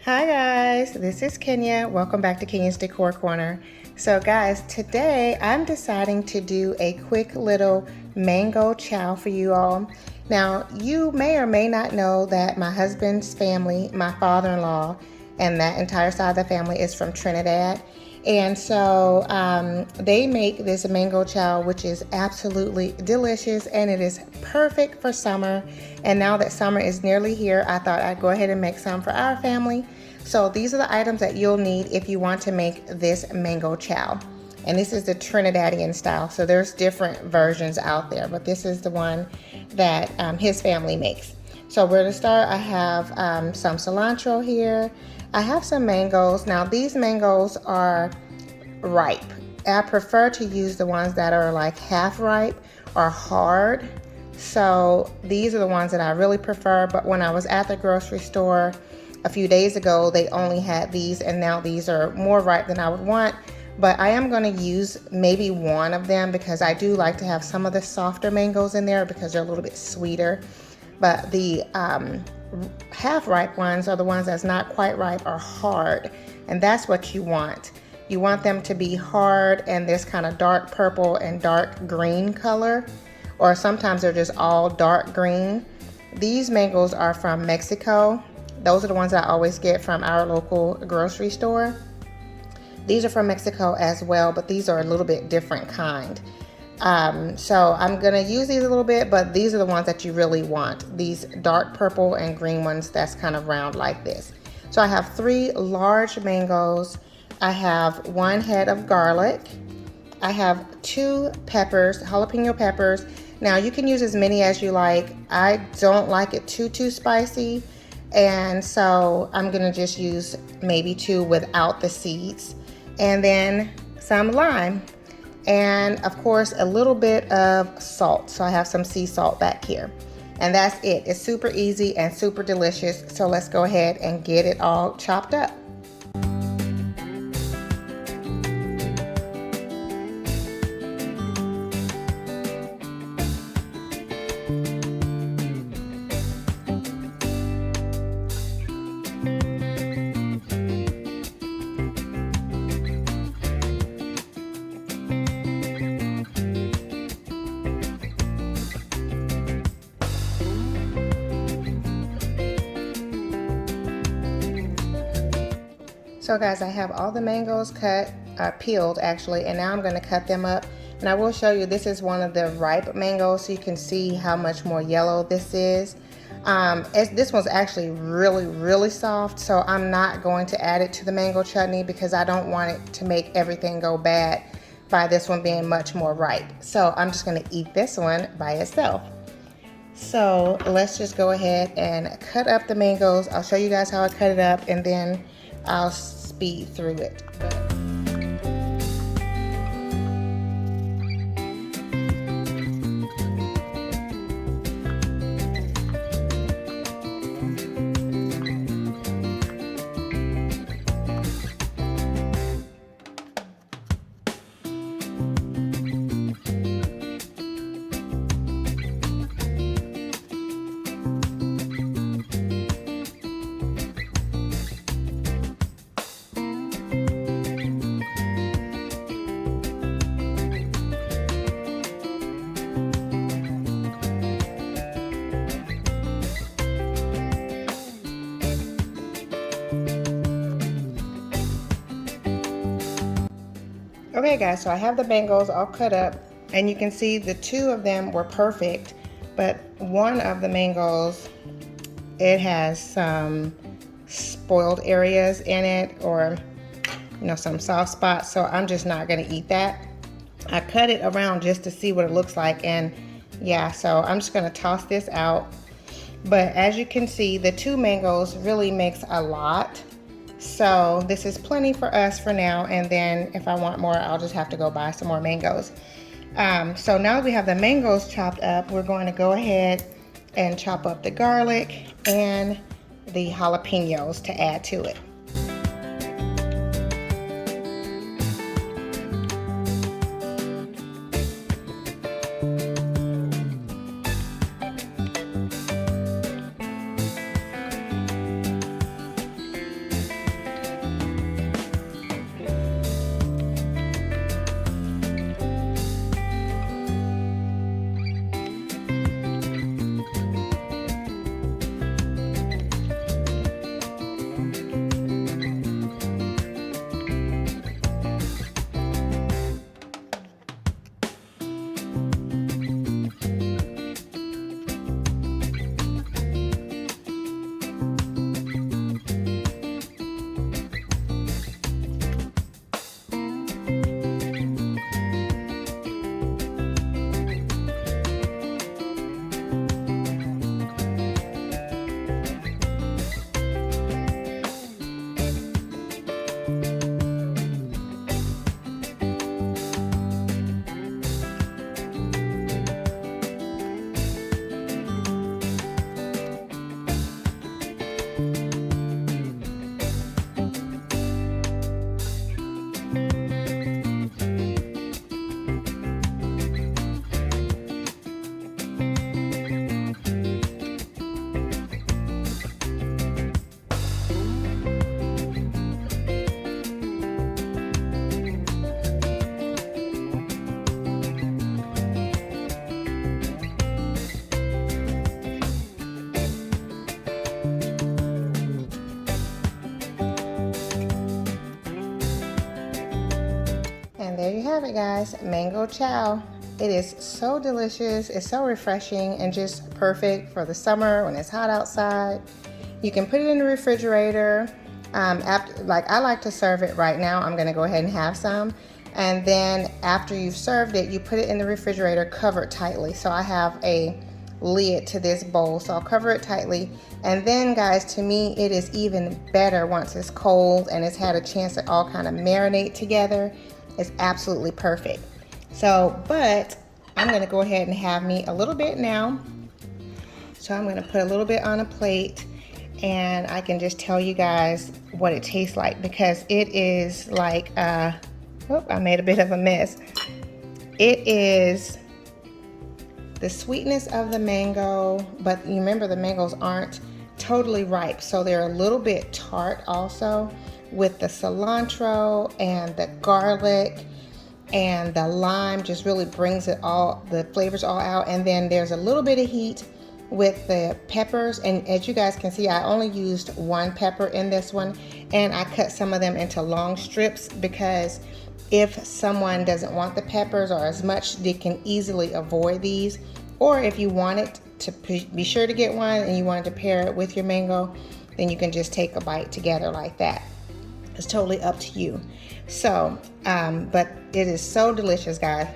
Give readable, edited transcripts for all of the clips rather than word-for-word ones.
Hi guys, this is Kenya. Welcome back to Kenya's Decor Corner. So guys, today I'm deciding to do a quick little mango chow for you all. Now, you may or may not know that my husband's family, my father-in-law, and that entire side of the family is from Trinidad. And so they make this mango chow, which is absolutely delicious, and it is perfect for summer. And now that summer is nearly here, I thought I'd go ahead and make some for our family. So these are the items that you'll need if you want to make this mango chow. And this is the Trinidadian style. So there's different versions out there, but this is the one that his family makes. So we're gonna start. I have some cilantro here. I have some mangoes. Now these mangoes are ripe. I prefer to use the ones that are like half ripe or hard. So these are the ones that I really prefer. But when I was at the grocery store a few days ago, they only had these, and now these are more ripe than I would want. But I am going to use maybe one of them because I do like to have some of the softer mangoes in there because they're a little bit sweeter. But the half ripe ones are the ones that's not quite ripe or hard, and that's what you want. You want them to be hard and this kind of dark purple and dark green color, or sometimes they're just all dark green. These mangoes are from Mexico. Those are the ones that I always get from our local grocery store. These are from Mexico as well, but these are a little bit different kind. So I'm gonna use these a little bit, but these are the ones that you really want. These dark purple and green ones that's kind of round like this. So I have 3 large mangoes. I have 1 head of garlic. I have 2 peppers, jalapeno peppers. Now you can use as many as you like. I don't like it too spicy, and so I'm gonna just use maybe 2 without the seeds. And then some lime. And of course a little bit of salt. So I have some sea salt back here. And that's it. It's super easy and super delicious. So let's go ahead and get it all chopped up. So guys, I have all the mangoes peeled actually, and now I'm going to cut them up. And I will show you, this is one of the ripe mangoes, so you can see how much more yellow this is. This one's actually really soft, so I'm not going to add it to the mango chutney because I don't want it to make everything go bad by this one being much more ripe. So I'm just going to eat this one by itself. So let's just go ahead and cut up the mangoes. I'll show you guys how I cut it up, and then I'll speed through it. Okay guys, so I have the mangoes all cut up, and you can see the 2 of them were perfect, but one of the mangoes, it has some spoiled areas in it, or some soft spots, so I'm just not gonna eat that. I cut it around just to see what it looks like, and yeah, so I'm just gonna toss this out. But as you can see, the 2 mangoes really makes a lot. So this is plenty for us for now, and then if I want more, I'll just have to go buy some more mangoes. So now that we have the mangoes chopped up, we're going to go ahead and chop up the garlic and the jalapenos to add to it. it, guys, Mango Chow. It is so delicious, it's so refreshing, and just perfect for the summer when it's hot outside. You can put it in the refrigerator. Like I like to serve it right now. I'm gonna go ahead and have some. And then after you've served it, you put it in the refrigerator covered tightly. So I have a lid to this bowl, so I'll cover it tightly. And then, guys, to me, it is even better once it's cold and it's had a chance to all kind of marinate together. It's absolutely perfect. So, but I'm gonna go ahead and have me a little bit now. So I'm gonna put a little bit on a plate, and I can just tell you guys what it tastes like, because it is like, oh, I made a bit of a mess. It is the sweetness of the mango, but you remember the mangoes aren't totally ripe, so they're a little bit tart also, with the cilantro and the garlic and the lime just really brings it all, the flavors all out. And then there's a little bit of heat with the peppers, and as you guys can see, I only used one pepper in this one, and I cut some of them into long strips because if someone doesn't want the peppers or as much, they can easily avoid these. Or if you wanted to be sure to get one and you wanted to pair it with your mango, then you can just take a bite together like that. It's totally up to you. So, but it is so delicious, guys.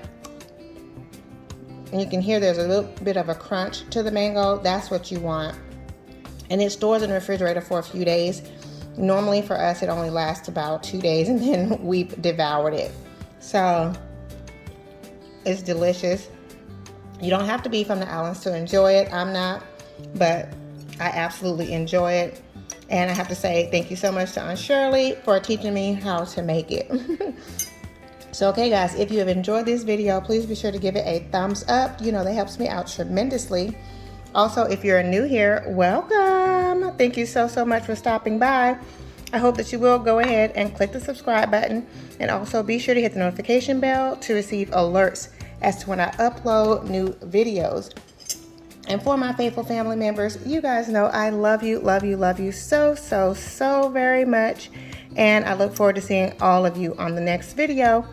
And you can hear there's a little bit of a crunch to the mango. That's what you want. And it stores in the refrigerator for a few days. Normally for us, it only lasts about 2 days, and then we've devoured it. So it's delicious. You don't have to be from the islands to enjoy it. I'm not, but I absolutely enjoy it. And I have to say thank you so much to Aunt Shirley for teaching me how to make it. So, okay, guys, if you have enjoyed this video, please be sure to give it a thumbs up. You know, that helps me out tremendously. Also, if you're new here, welcome. Thank you so much for stopping by. I hope that you will go ahead and click the subscribe button, and also be sure to hit the notification bell to receive alerts as to when I upload new videos. And for my faithful family members, you guys know I love you so very much. And I look forward to seeing all of you on the next video.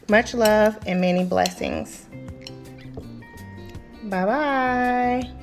Much love and many blessings. Bye-bye.